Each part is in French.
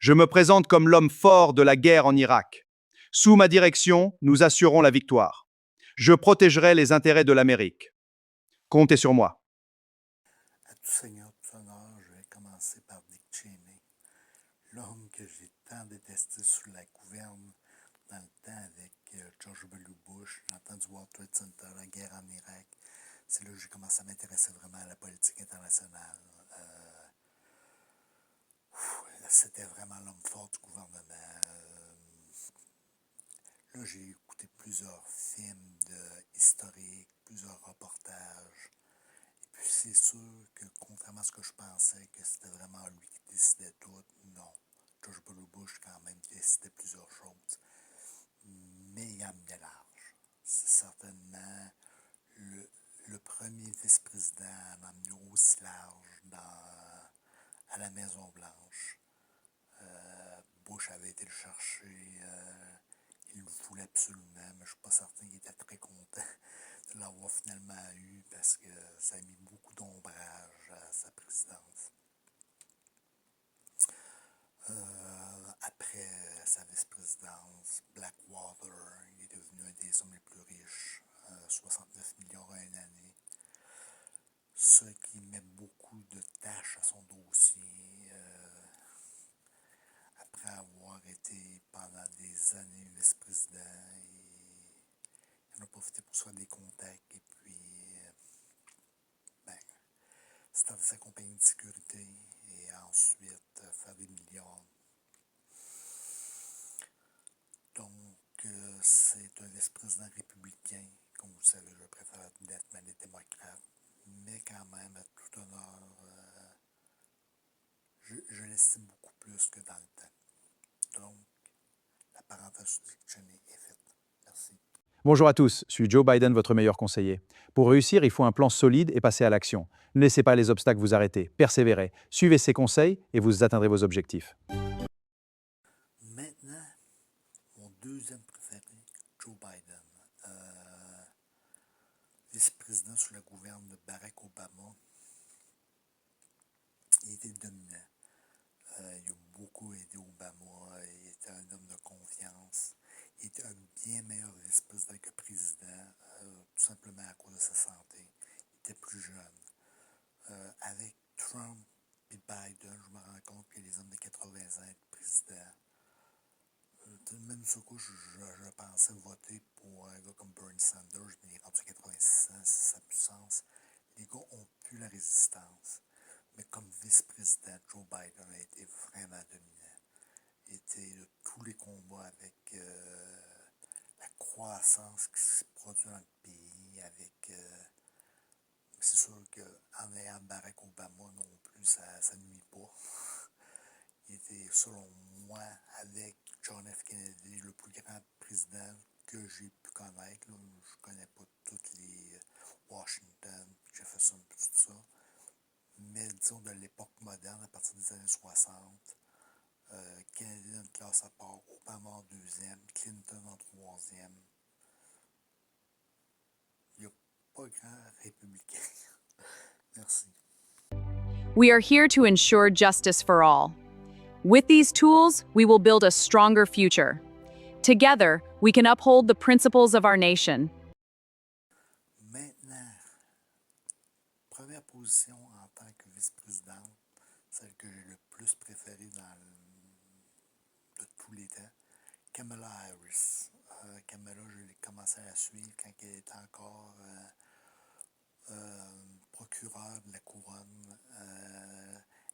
Je me présente comme l'homme fort de la guerre en Irak. Sous ma direction, nous assurons la victoire. Je protégerai les intérêts de l'Amérique. Comptez sur moi. À tout seigneur, tout honneur, je vais commencer par Dick Cheney, l'homme que j'ai tant détesté sous la gouverne dans le temps avec George W. Bush, dans le temps du World Trade Center, la guerre en Irak. C'est là que j'ai commencé à m'intéresser vraiment à la politique internationale. C'était vraiment l'homme fort du gouvernement. Là, j'ai écouté plusieurs films historiques, plusieurs reportages. Et puis c'est sûr que, contrairement à ce que je pensais, que c'était vraiment lui qui décidait tout, non. George W. Bush, quand même, décidait plusieurs choses. Mais il en bien large. C'est certainement le premier vice-président à m'amener aussi large à la Maison-Blanche. Bush avait été le chercher, il le voulait absolument, mais je ne suis pas certain qu'il était très content de l'avoir finalement eu parce que ça a mis beaucoup d'ombrage à sa présidence. Après sa vice-présidence, Blackwater, il est devenu un des hommes les plus riches, 69 millions en une année. Ce qui met beaucoup de tâches à son dossier. Après avoir été pendant des années vice-président, il en a profité pour se faire des contacts et puis ben, starter sa compagnie de sécurité et ensuite faire des millions. Donc, c'est un vice-président républicain. Comme vous savez, je préfère nettement les démocrates. Mais quand même, à tout honneur, je l'estime beaucoup plus que dans le temps. Donc, la parenthèse sur Dick Cheney est faite. Merci. Bonjour à tous, je suis Joe Biden, votre meilleur conseiller. Pour réussir, il faut un plan solide et passer à l'action. Ne laissez pas les obstacles vous arrêter, persévérez, suivez ces conseils et vous atteindrez vos objectifs. Maintenant, mon deuxième préféré, Joe Biden. Vice-président sous la gouverne de Barack Obama. Il était dominant. Il a beaucoup aidé Obama. Il était un homme de confiance. Il était un bien meilleur vice-président que président, tout simplement à cause de sa santé. Il était plus jeune. Avec Trump et Biden, je me rends compte que les hommes de 80 ans être président. Même ce coup, je pensais voter pour un gars comme Bernie Sanders, mais il est rendu à 86 ans, c'est sa puissance. Les gars ont plus la résistance. Mais comme vice-président, Joe Biden a été vraiment dominant. Il était de tous les combats avec la croissance qui se produit dans le pays, avec... c'est sûr qu'en ayant Barack Obama non plus, ça ne nuit pas. Il était, selon moi, avec John F. Kennedy, le plus grand président que j'ai pu connaître. Là. Je ne connais pas toutes les Washington, Jefferson, tout ça. Mais disons de l'époque moderne, à partir des années 60, Kennedy dans une classe à part, Obama en deuxième, Clinton en troisième. Il n'y a pas grand républicain. Merci. We are here to ensure justice for all. With these tools, we will build a stronger future. Together, we can uphold the principles of our nation. Maintenant, première position en tant que vice-présidente, celle que j'ai le plus préférée de tous les temps, Kamala Harris. Kamala, je l'ai commencé à la suivre quand elle était encore procureure de la couronne.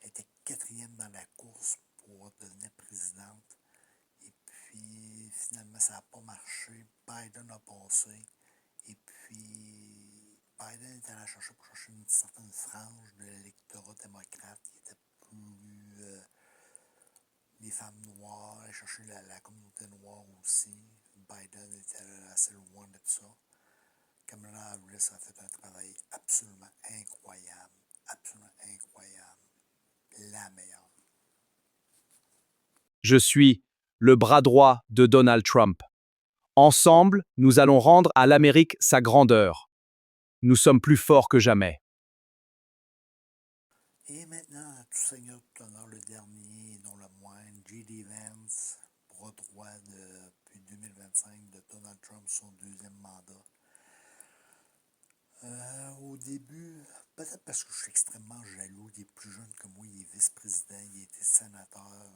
Elle était quatrième dans la course pour devenir présidente. Et puis, finalement, ça n'a pas marché. Biden a passé. Et puis, Biden est allé chercher pour chercher une certaine frange de l'électorat démocrate qui était plus... les femmes noires, aller chercher la communauté noire aussi. Biden était assez loin de ça. Kamala Harris a fait un travail absolument incroyable. Absolument incroyable. La meilleure. Je suis le bras droit de Donald Trump. Ensemble, nous allons rendre à l'Amérique sa grandeur. Nous sommes plus forts que jamais. Et maintenant, à tout seigneur, tout honneur, le dernier, non le moindre, J.D. 2025 de Donald Trump, son deuxième mandat. Au début, peut-être parce que je suis extrêmement jaloux, il est plus jeune que moi, il est vice-président, il était sénateur.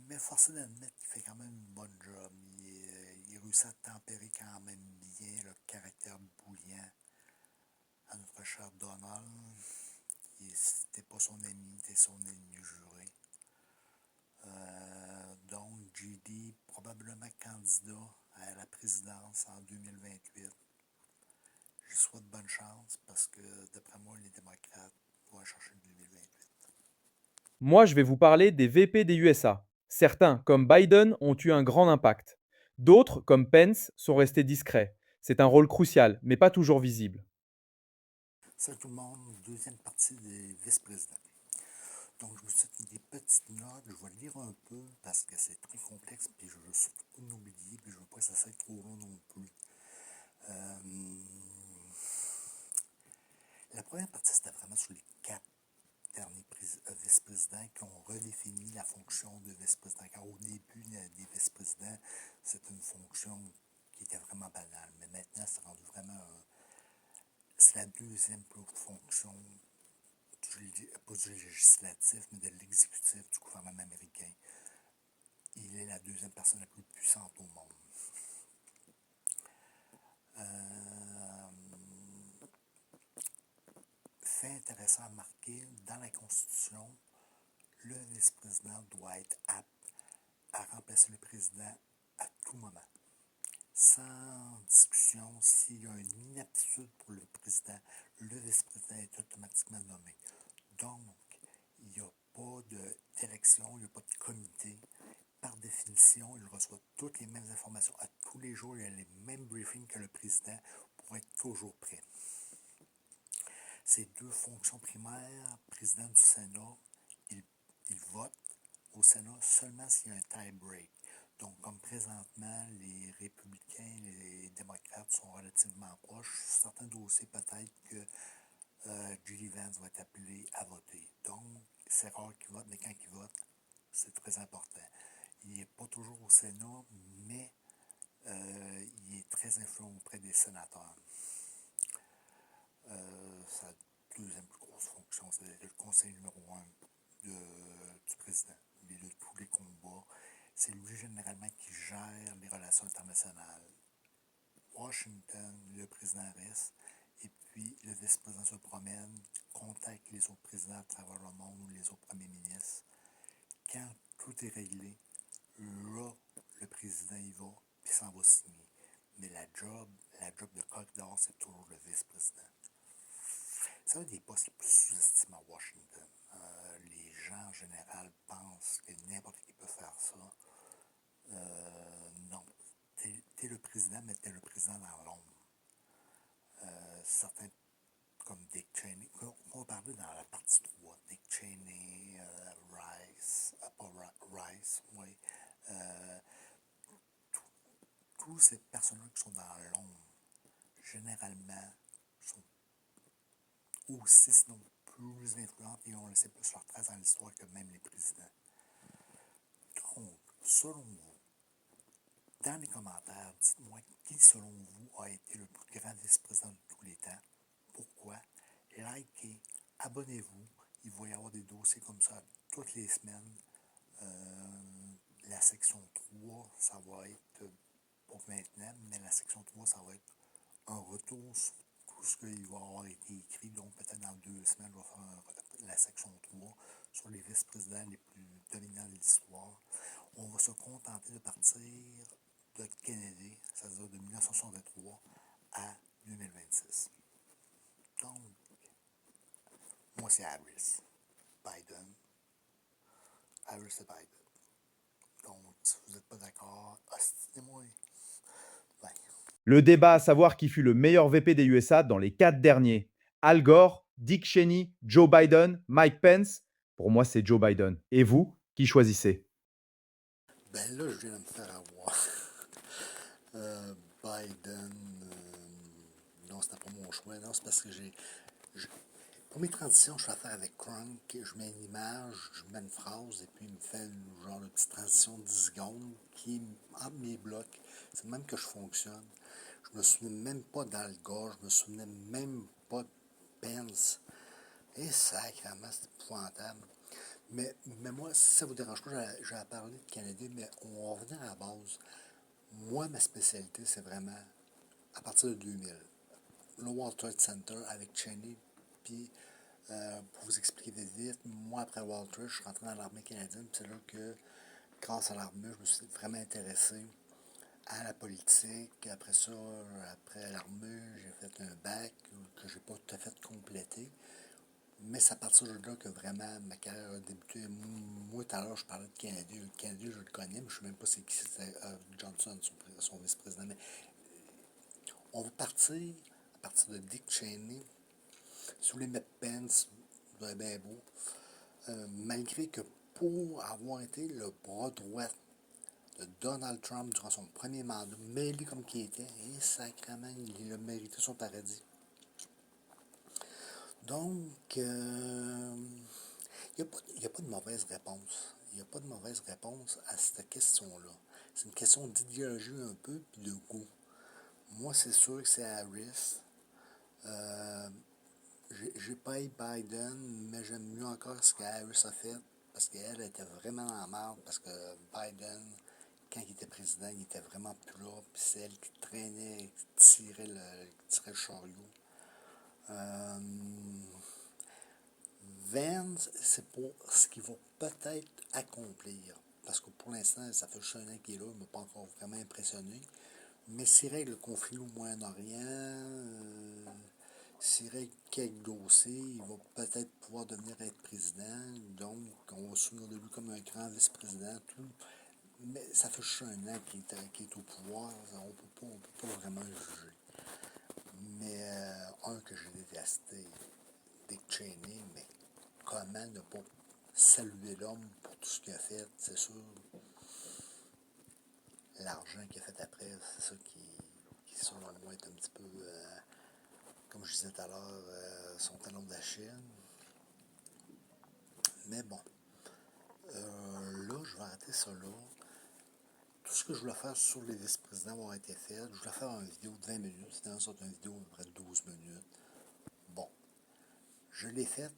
Mais force d'admettre qu'il fait quand même une bonne job. Il réussit à tempérer quand même bien le caractère bouillant à notre cher Donald. C'était pas son ennemi, c'était son ennemi juré. Donc, JD, probablement candidat à la présidence en 2028. Je souhaite bonne chance parce que, d'après moi, les démocrates vont chercher le 2028. Moi, je vais vous parler des VP des USA. Certains, comme Biden, ont eu un grand impact. D'autres, comme Pence, sont restés discrets. C'est un rôle crucial, mais pas toujours visible. Salut tout le monde, deuxième partie des vice-présidents. Donc, je vous souhaite des petites notes. Je vais le lire un peu parce que c'est très complexe, puis je veux surtout pas l'oublier, puis je veux pas que ça soit trop long non plus. La première partie, c'était vraiment sur les 4 derniers vice-présidents qui ont redéfini la fonction de vice-président. Car au début des vice-présidents, c'était une fonction qui était vraiment banale. Mais maintenant, c'est rendu vraiment... c'est la deuxième plus haute fonction, pas du législatif, mais de l'exécutif du gouvernement américain. Il est la deuxième personne la plus puissante au monde. Fait intéressant à marquer, dans la Constitution, le vice-président doit être apte à remplacer le président à tout moment. Sans discussion, s'il y a une inaptitude pour le président, le vice-président est automatiquement nommé. Donc, il n'y a pas d'élection, il n'y a pas de comité. Par définition, il reçoit toutes les mêmes informations à tous les jours, il y a les mêmes briefings que le président pour être toujours prêt. Ces deux fonctions primaires, président du Sénat, il vote au Sénat seulement s'il y a un tie-break. Donc, comme présentement, les républicains et les démocrates sont relativement proches, sur certains dossiers, peut-être que J.D. Vance va être appelé à voter. Donc, c'est rare qu'il vote, mais quand il vote, c'est très important. Il n'est pas toujours au Sénat, mais il est très influent auprès des sénateurs. Sa deuxième plus grosse fonction, c'est le conseil numéro 1 du président. Il est de tous les combats. C'est lui généralement qui gère les relations internationales. Washington, le président reste, et puis le vice-président se promène, contacte les autres présidents à travers le monde ou les autres premiers ministres. Quand tout est réglé, là, le président y va, puis s'en va signer. Mais la job de corridor, c'est toujours le vice-président. C'est un des postes les plus sous-estimés à Washington. Les gens en général pensent que n'importe qui peut faire ça. Non. T'es le président, mais t'es le président dans l'ombre. Certains, comme Dick Cheney, on va parler dans la partie 3, Dick Cheney, Rice, pas Rice, oui. Tous ces personnes-là qui sont dans l'ombre, généralement, sont aussi, sinon plus influentes et ont laissé plus leur trace dans l'histoire que même les présidents. Donc, selon vous, dans les commentaires, dites-moi qui, selon vous, a été le plus grand vice-président de tous les temps. Pourquoi? Likez, abonnez-vous. Il va y avoir des dossiers comme ça toutes les semaines. La section 3, ça va être, pas maintenant, mais la section 3, ça va être un retour sur tout ce qui va avoir été écrit. Donc, peut-être dans 2 semaines, je vais faire la section 3 sur les vice-présidents les plus dominants de l'histoire. On va se contenter de partir de Kennedy, c'est-à-dire de 1963 à 2026. Donc, moi, c'est Harris. Biden. Harris et Biden. Donc, si vous n'êtes pas d'accord, ostinez-moi. Ben, Le débat à savoir qui fut le meilleur VP des USA dans les 4 derniers. Al Gore, Dick Cheney, Joe Biden, Mike Pence. Pour moi, c'est Joe Biden. Et vous, qui choisissez? ben là, je viens de me faire avoir. Biden, non, c'était pas mon choix. Non, c'est parce que pour mes transitions, je fais affaire avec Crunk. Je mets une image, je mets une phrase, et puis il me fait le genre de petite transition de 10 secondes qui est entre mes blocs. C'est le même que je fonctionne. Je me souvenais même pas d'Alga, je me souvenais même pas de Pence. Et sacrément, c'est épouvantable. Mais moi, si ça vous dérange pas, j'ai parlé de Canada, mais on va revenir à la base. Moi, ma spécialité, c'est vraiment à partir de 2000. Le World Trade Center avec Cheney, puis pour vous expliquer vite, moi, après World Trade, je suis rentré dans l'armée canadienne, puis c'est là que, grâce à l'armée, je me suis vraiment intéressé à la politique. Après ça, après l'armée, j'ai fait un bac que j'ai pas tout à fait complété. Mais c'est à partir de là que vraiment ma carrière a débuté. Moi, tout à l'heure, je parlais de Kennedy. Le Kennedy, je le connais, mais je ne sais même pas c'est qui c'était Johnson, son vice-président. Mais on va partir à partir de Dick Cheney. Si vous voulez mettre Pence, vous avez bien beau. Malgré que pour avoir été le bras droit de Donald Trump durant son premier mandat, mêlé comme qu'il était, et sacrément, il a mérité son paradis. Donc, il n'y a pas de mauvaise réponse. Il n'y a pas de mauvaise réponse à cette question-là. C'est une question d'idéologie un peu, puis de goût. Moi, c'est sûr que c'est Harris. J'ai pas eu Biden, mais j'aime mieux encore ce que Harris a fait, parce qu'elle était vraiment en merde, parce que Biden, quand il était président, il était vraiment plus là, puis c'est elle qui traînait, qui tirait le chariot. Vance, c'est pour ce qu'il va peut-être accomplir. Parce que pour l'instant, ça fait juste un an qu'il est là, il ne m'a pas encore vraiment impressionné. Mais s'il règle le conflit au Moyen-Orient, s'il règle quelques dossiers, il va peut-être pouvoir être président. Donc, on va se souvenir de lui comme un grand vice-président. Tout. Mais ça fait juste un an qu'il est au pouvoir. On peut pas vraiment juger. Mais un que j'ai détesté, Dick Cheney, mais comment ne pas saluer l'homme pour tout ce qu'il a fait, c'est sûr. L'argent qu'il a fait après, c'est ça qui selon moi, est un petit peu, comme je disais tout à l'heure, son talon d'Achille. Mais bon, là, je vais arrêter ça là. Tout ce que je voulais faire sur les vice-présidents va été fait. Je voulais faire une vidéo de 20 minutes. C'était une sorte de vidéo à peu près de 12 minutes. Bon, je l'ai faite.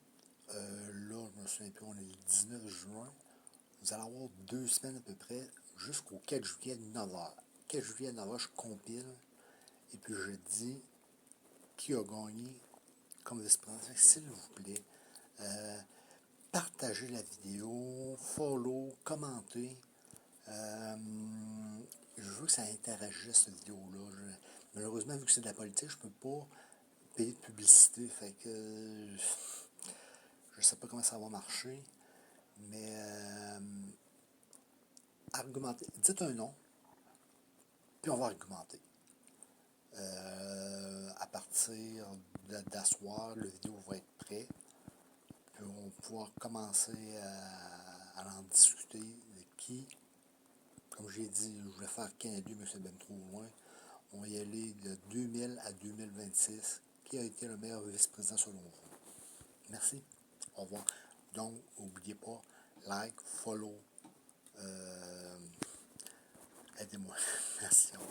Là, je me souviens plus, on est le 19 juin. Vous allez avoir 2 semaines à peu près jusqu'au 4 juillet 9h. 4 juillet 9h, je compile et puis je dis qui a gagné comme vice-président. S'il vous plaît, partagez la vidéo, follow, commentez. Je veux que ça interagisse cette vidéo-là. Malheureusement, vu que c'est de la politique, je peux pas payer de publicité. Fait que je sais pas comment ça va marcher. Mais argumentez. Dites un nom, puis on va argumenter. À partir d'asseoir, la vidéo va être prête. Puis on va pouvoir commencer à en discuter de qui. Comme j'ai dit, je voulais faire Canada, mais c'est bien trop loin. On va y aller de 2000 à 2026. Qui a été le meilleur vice-président selon vous? Merci. Au revoir. Donc, n'oubliez pas, like, follow. Aidez-moi. Merci. Au revoir.